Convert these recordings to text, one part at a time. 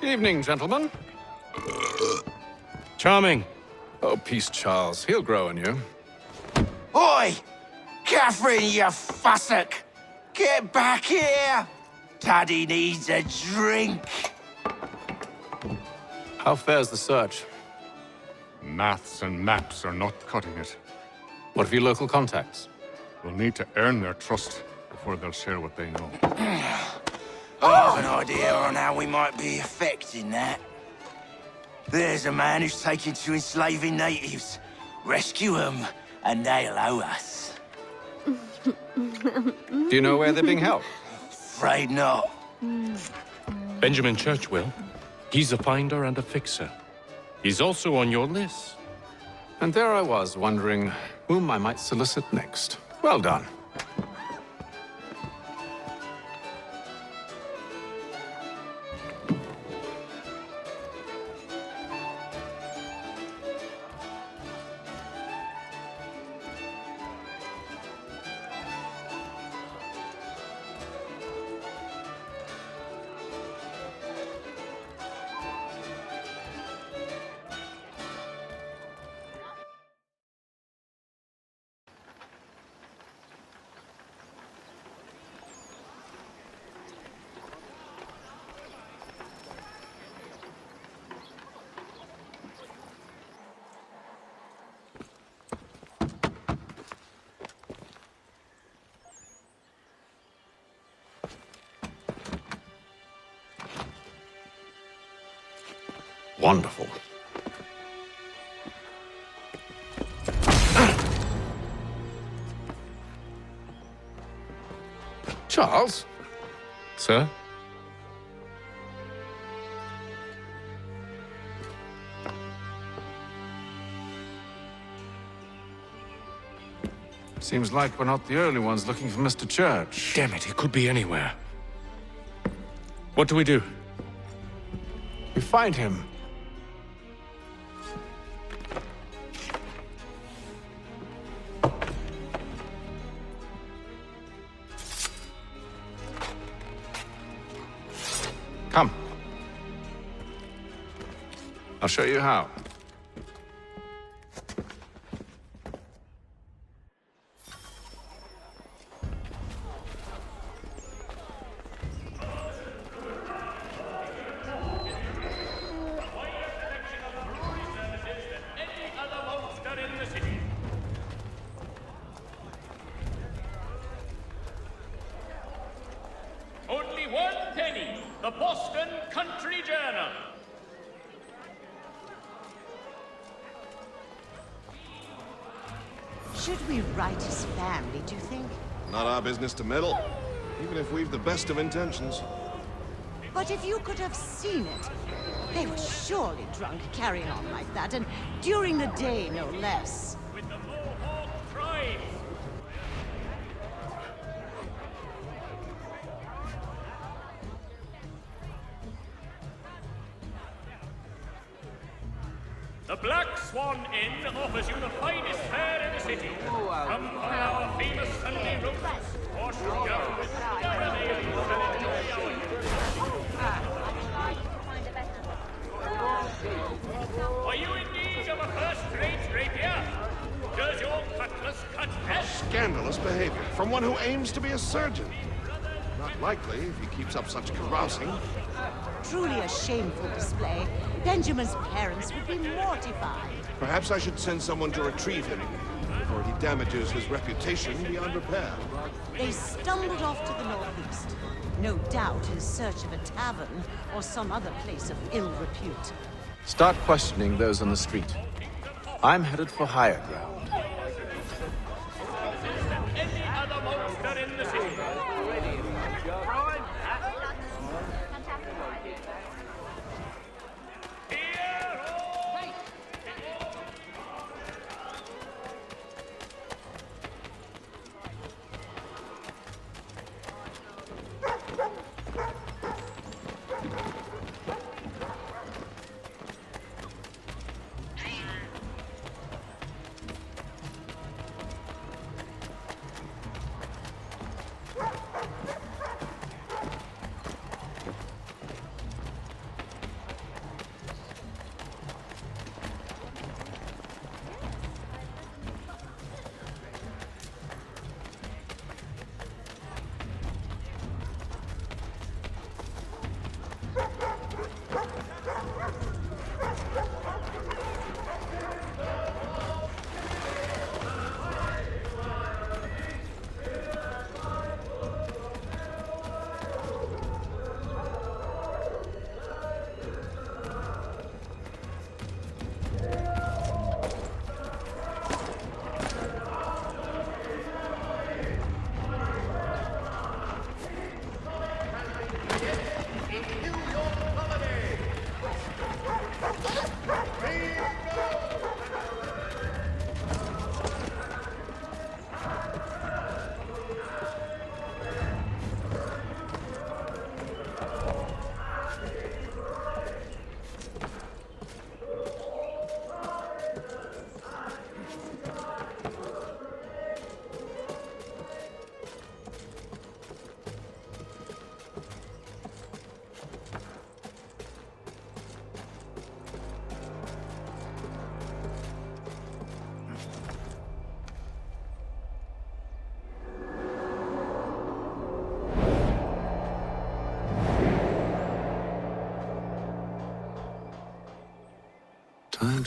Evening, gentlemen. Charming. Oh, peace, Charles. He'll grow on you. Oi! Catherine, you fussock! Get back here! Taddy needs a drink. How fares the search? Maths and maps are not cutting it. What of your local contacts? We'll need to earn their trust before they'll share what they know. I have an idea on how we might be affecting that. There's a man who's taken to enslaving natives. Rescue them, and they'll owe us. Do you know where they're being held? Afraid not. Benjamin Churchwill. He's a finder and a fixer. He's also on your list. And there I was, wondering whom I might solicit next. Well done. Wonderful. Charles? Sir? Seems like we're not the only ones looking for Mr. Church. Damn it, he could be anywhere. What do we do? We find him. Come. I'll show you how. Only 1 penny. The Boston Country Journal. Should we write his family, do you think? Not our business to meddle, even if we've the best of intentions. But if you could have seen it, they were surely drunk carrying on like that, and during the day, no less. With the Mohawk tribe. The Black Swan Inn offers you the finest fare in the city. Come by our famous Sunday roasts, or shoot down with caramels and enjoy our... Are you in need of a first-rate rapier? Does your cutlass cut best? Scandalous behavior from one who aims to be a surgeon. Not likely if he keeps up such carousing. Truly a shameful display. Benjamin's parents would be mortified. Perhaps I should send someone to retrieve him before he damages his reputation beyond repair. They stumbled off to the northeast, no doubt in search of a tavern or some other place of ill repute. Start questioning those on the street. I'm headed for higher ground. Any other monster in the city.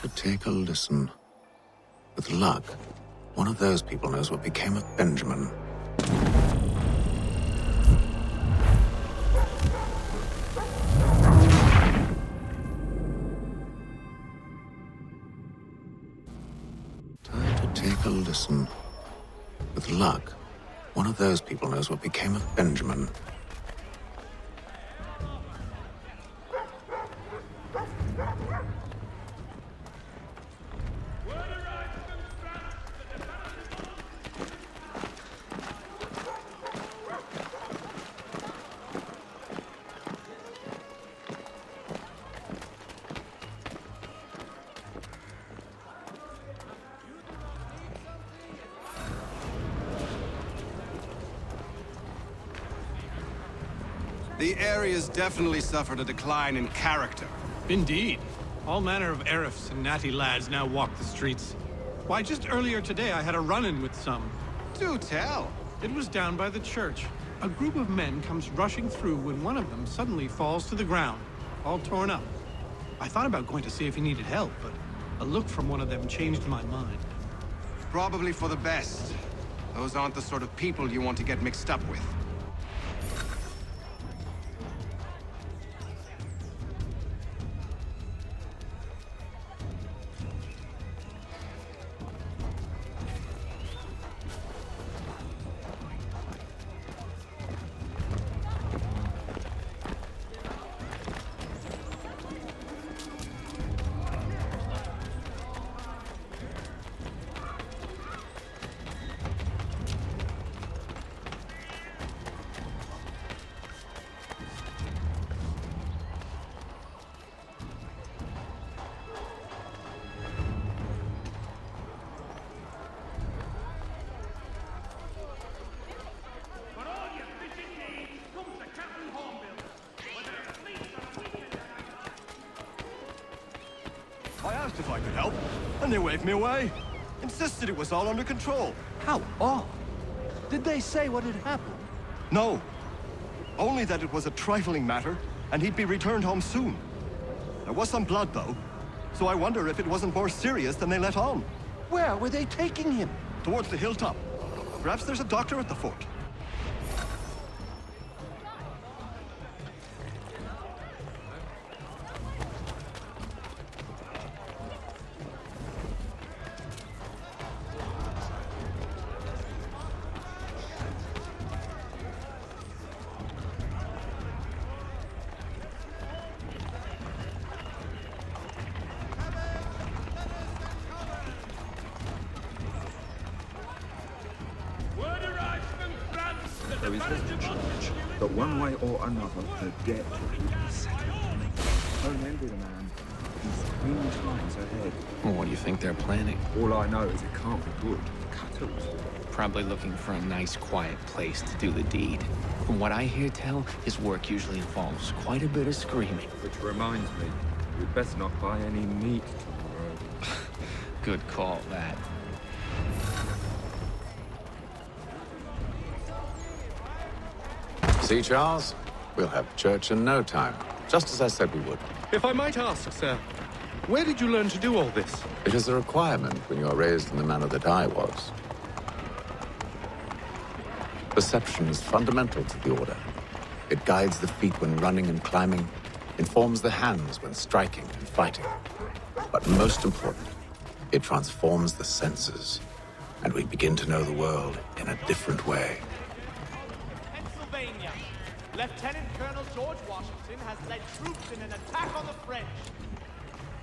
to take a listen. With luck, one of those people knows what became of Benjamin. Time to take a listen. With luck, one of those people knows what became of Benjamin. The area's definitely suffered a decline in character. Indeed. All manner of Arifs and natty lads now walk the streets. Why, just earlier today I had a run-in with some. Do tell. It was down by the church. A group of men comes rushing through when one of them suddenly falls to the ground, all torn up. I thought about going to see if he needed help, but a look from one of them changed my mind. Probably for the best. Those aren't the sort of people you want to get mixed up with. I asked if I could help, and they waved me away. Insisted it was all under control. How odd. Did they say what had happened? No. Only that it was a trifling matter, and he'd be returned home soon. There was some blood, though, so I wonder if it wasn't more serious than they let on. Where were they taking him? Towards the hilltop. Perhaps there's a doctor at the fort. There is little chance that one way or another the debt will be settled. Home ended, man. These clean times ahead. Well, what do you think they're planning? All I know is it can't be good. Cuttles. Probably looking for a nice, quiet place to do the deed. From what I hear tell, his work usually involves quite a bit of screaming. Which reminds me, we'd best not buy any meat tomorrow. Good call, that. See, Charles? We'll have church in no time, just as I said we would. If I might ask, sir, where did you learn to do all this? It is a requirement when you are raised in the manner that I was. Perception is fundamental to the Order. It guides the feet when running and climbing, informs the hands when striking and fighting. But most important, it transforms the senses, and we begin to know the world in a different way. Pennsylvania. Lieutenant Colonel George Washington has led troops in an attack on the French.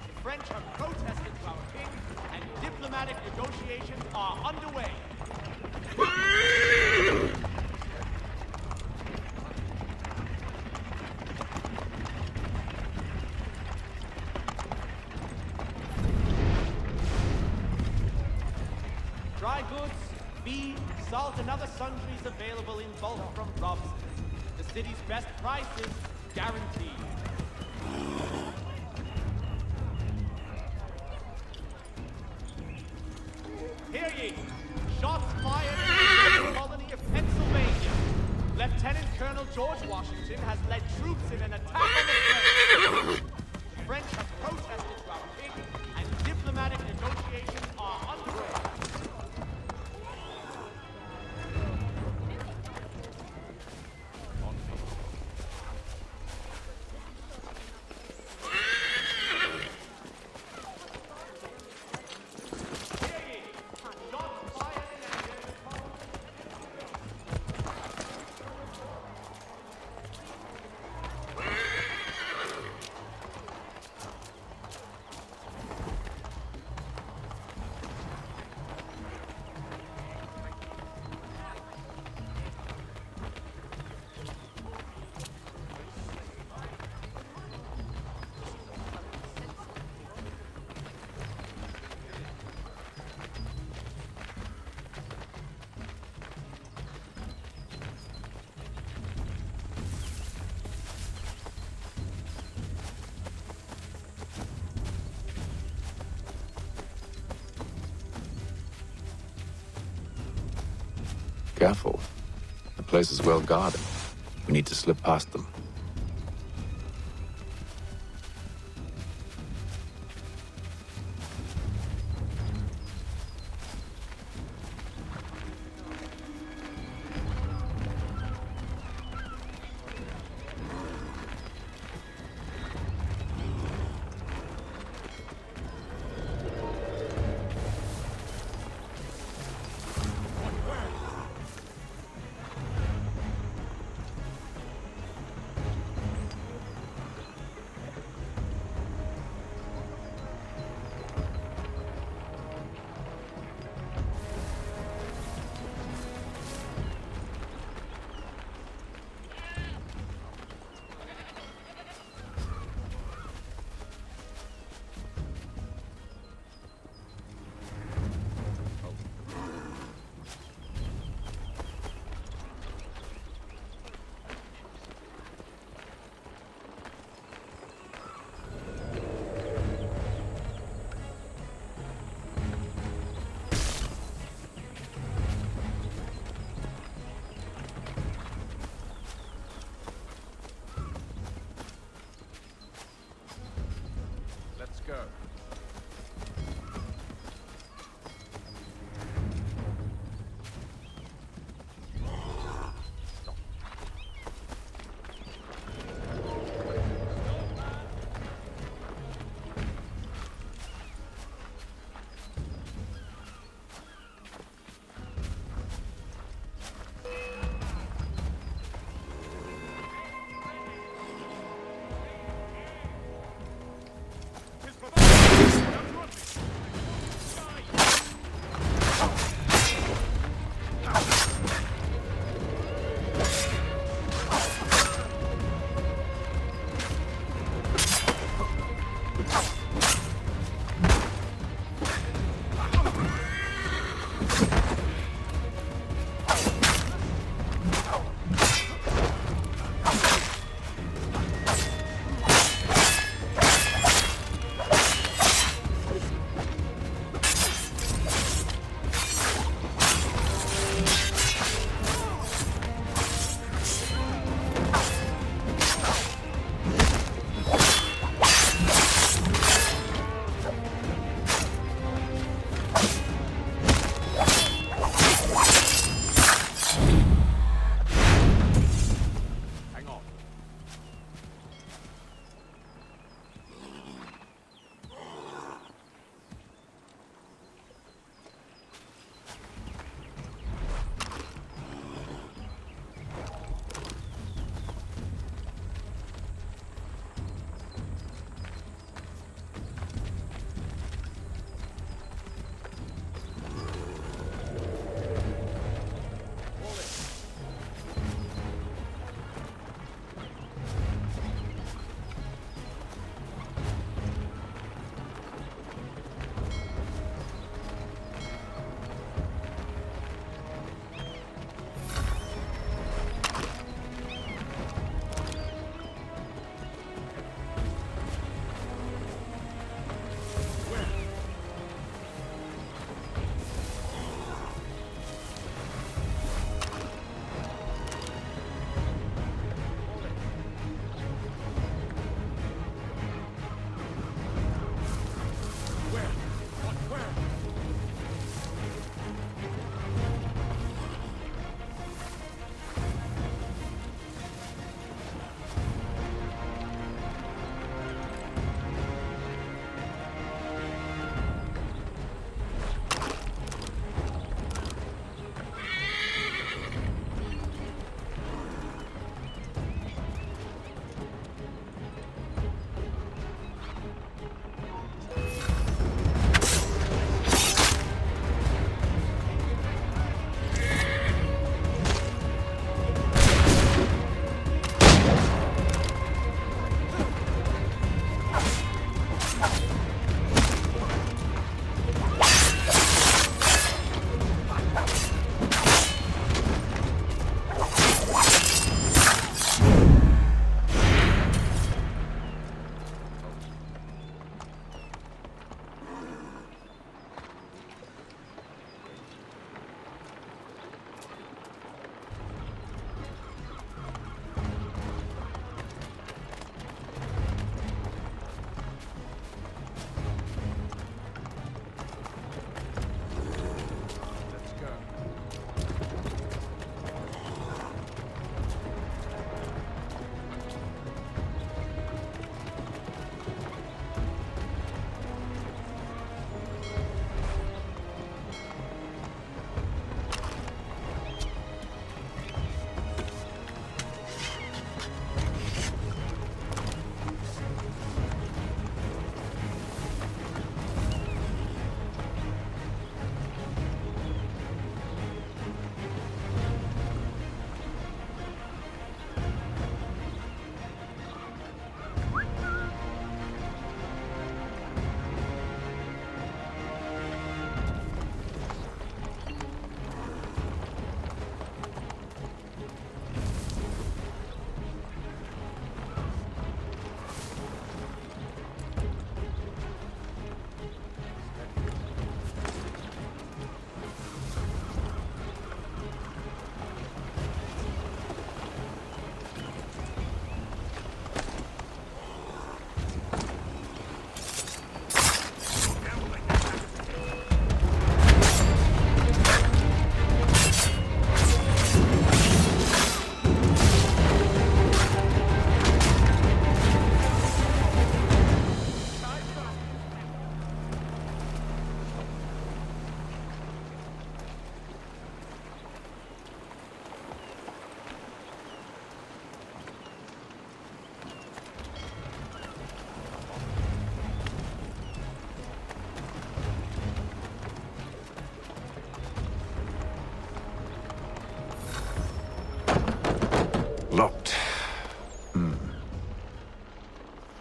The French have protested to our king, and diplomatic negotiations are underway. Dry goods, feed, salt, and other sundries available in bulk from Robson's. The city's best prices guaranteed. Hear ye! Shots fired in the colony of Pennsylvania. Lieutenant Colonel George Washington has led troops in an attack on the French. The French have protested to our king, and Careful. The place is well guarded. We need to slip past them.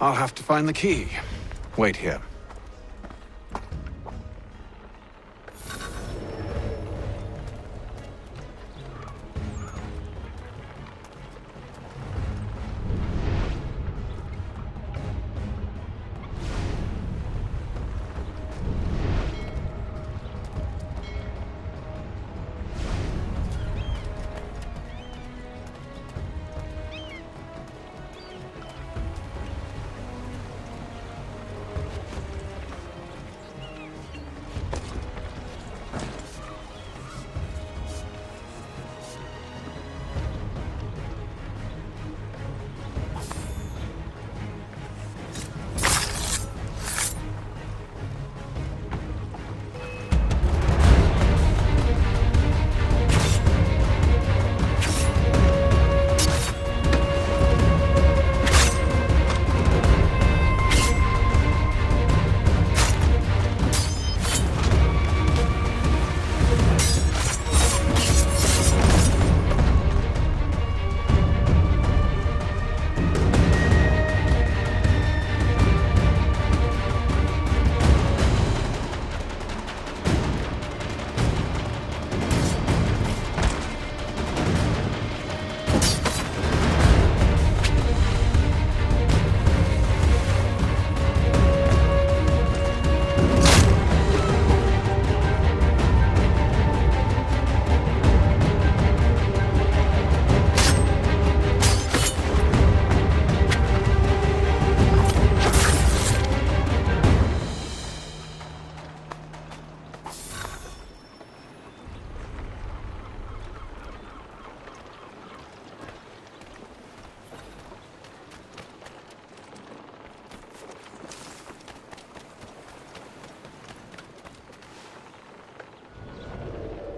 I'll have to find the key. Wait here.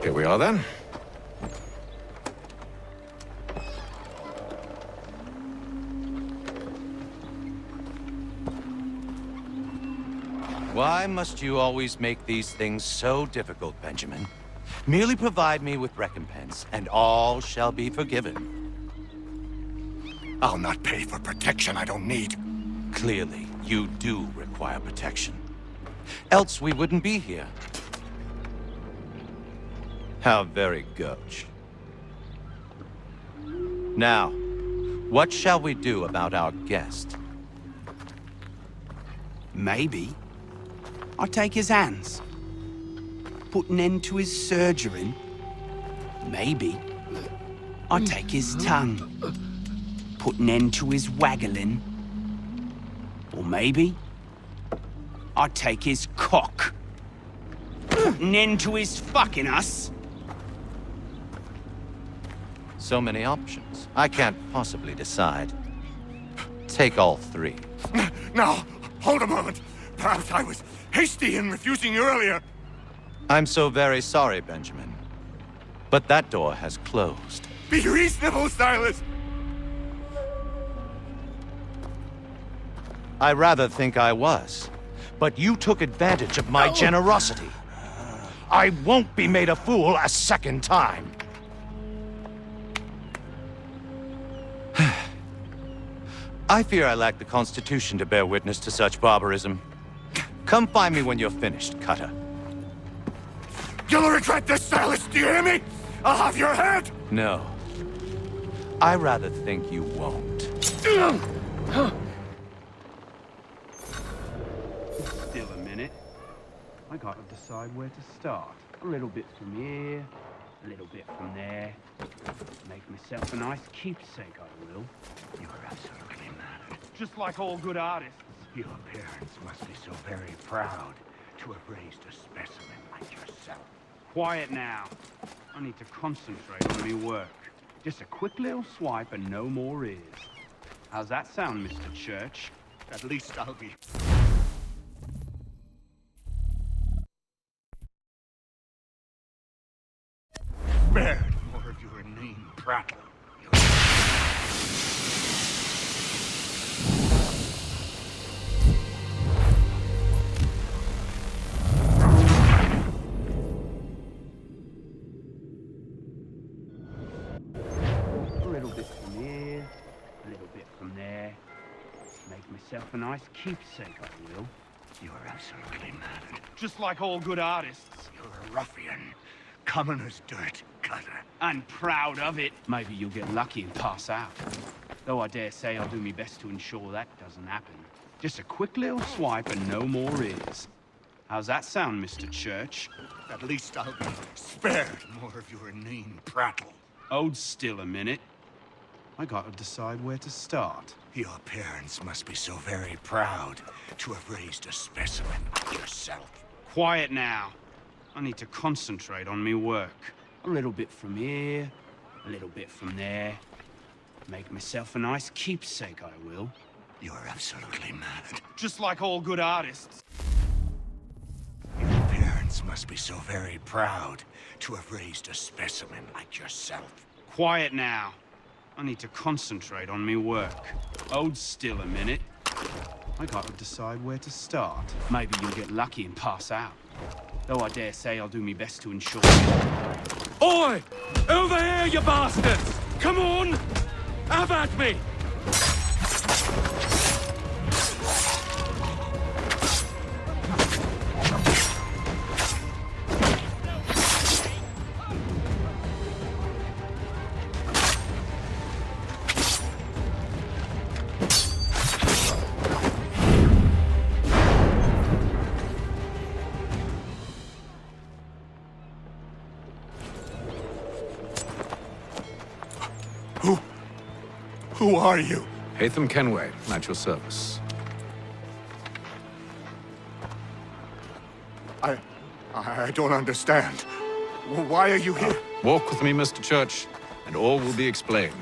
Here we are then. Why must you always make these things so difficult, Benjamin? Merely provide me with recompense, and all shall be forgiven. I'll not pay for protection I don't need. Clearly, you do require protection. Else we wouldn't be here. How very gauche. Now, what shall we do about our guest? Maybe I'll take his hands. Put an end to his surgering. Maybe I'll take his tongue. Put an end to his waggling. Or maybe I'll take his cock. Put an end to his fucking us. So many options. I can't possibly decide. Take all three. Now, hold a moment. Perhaps I was hasty in refusing you earlier. I'm so very sorry, Benjamin. But that door has closed. Be reasonable, Silas! I rather think I was. But you took advantage of my generosity. I won't be made a fool a second time. I fear I lack the constitution to bear witness to such barbarism. Come find me when you're finished, Cutter. You'll regret this, Silas, do you hear me? I'll have your head! No. I rather think you won't. Still a minute. I gotta decide where to start. A little bit from here, a little bit from there. Make myself a nice keepsake, I will. You are absolutely mad. Just like all good artists. Your parents must be so very proud to have raised a specimen like yourself. Quiet now. I need to concentrate on me work. Just a quick little swipe and no more is. How's that sound, Mr. Church? At least I'll be... spared more of your inane prattle. A little bit from here, a little bit from there. Make myself myself a nice keepsake, I will. You are absolutely mad. Just like all good artists. You're a ruffian. Common as dirt, cutter. And proud of it. Maybe you'll get lucky and pass out. Though I dare say I'll do my best to ensure that doesn't happen. Just a quick little swipe and no more is. How's that sound, Mr. Church? At least I'll be spared more of your inane prattle. Hold still a minute. I gotta decide where to start. Your parents must be so very proud to have raised a specimen like yourself. Quiet now. I need to concentrate on me work. A little bit from here, a little bit from there. Make myself a nice keepsake, I will. You're absolutely mad. Just like all good artists. Your parents must be so very proud to have raised a specimen like yourself. Quiet now. I need to concentrate on me work. Hold still a minute. I gotta decide where to start. Maybe you'll get lucky and pass out. Though I dare say I'll do my best to ensure. Oi! Over here, you bastards! Come on! Have at me! Who are you? Hatham Kenway, at your service. I don't understand. Why are you here? Walk with me, Mr. Church, and all will be explained.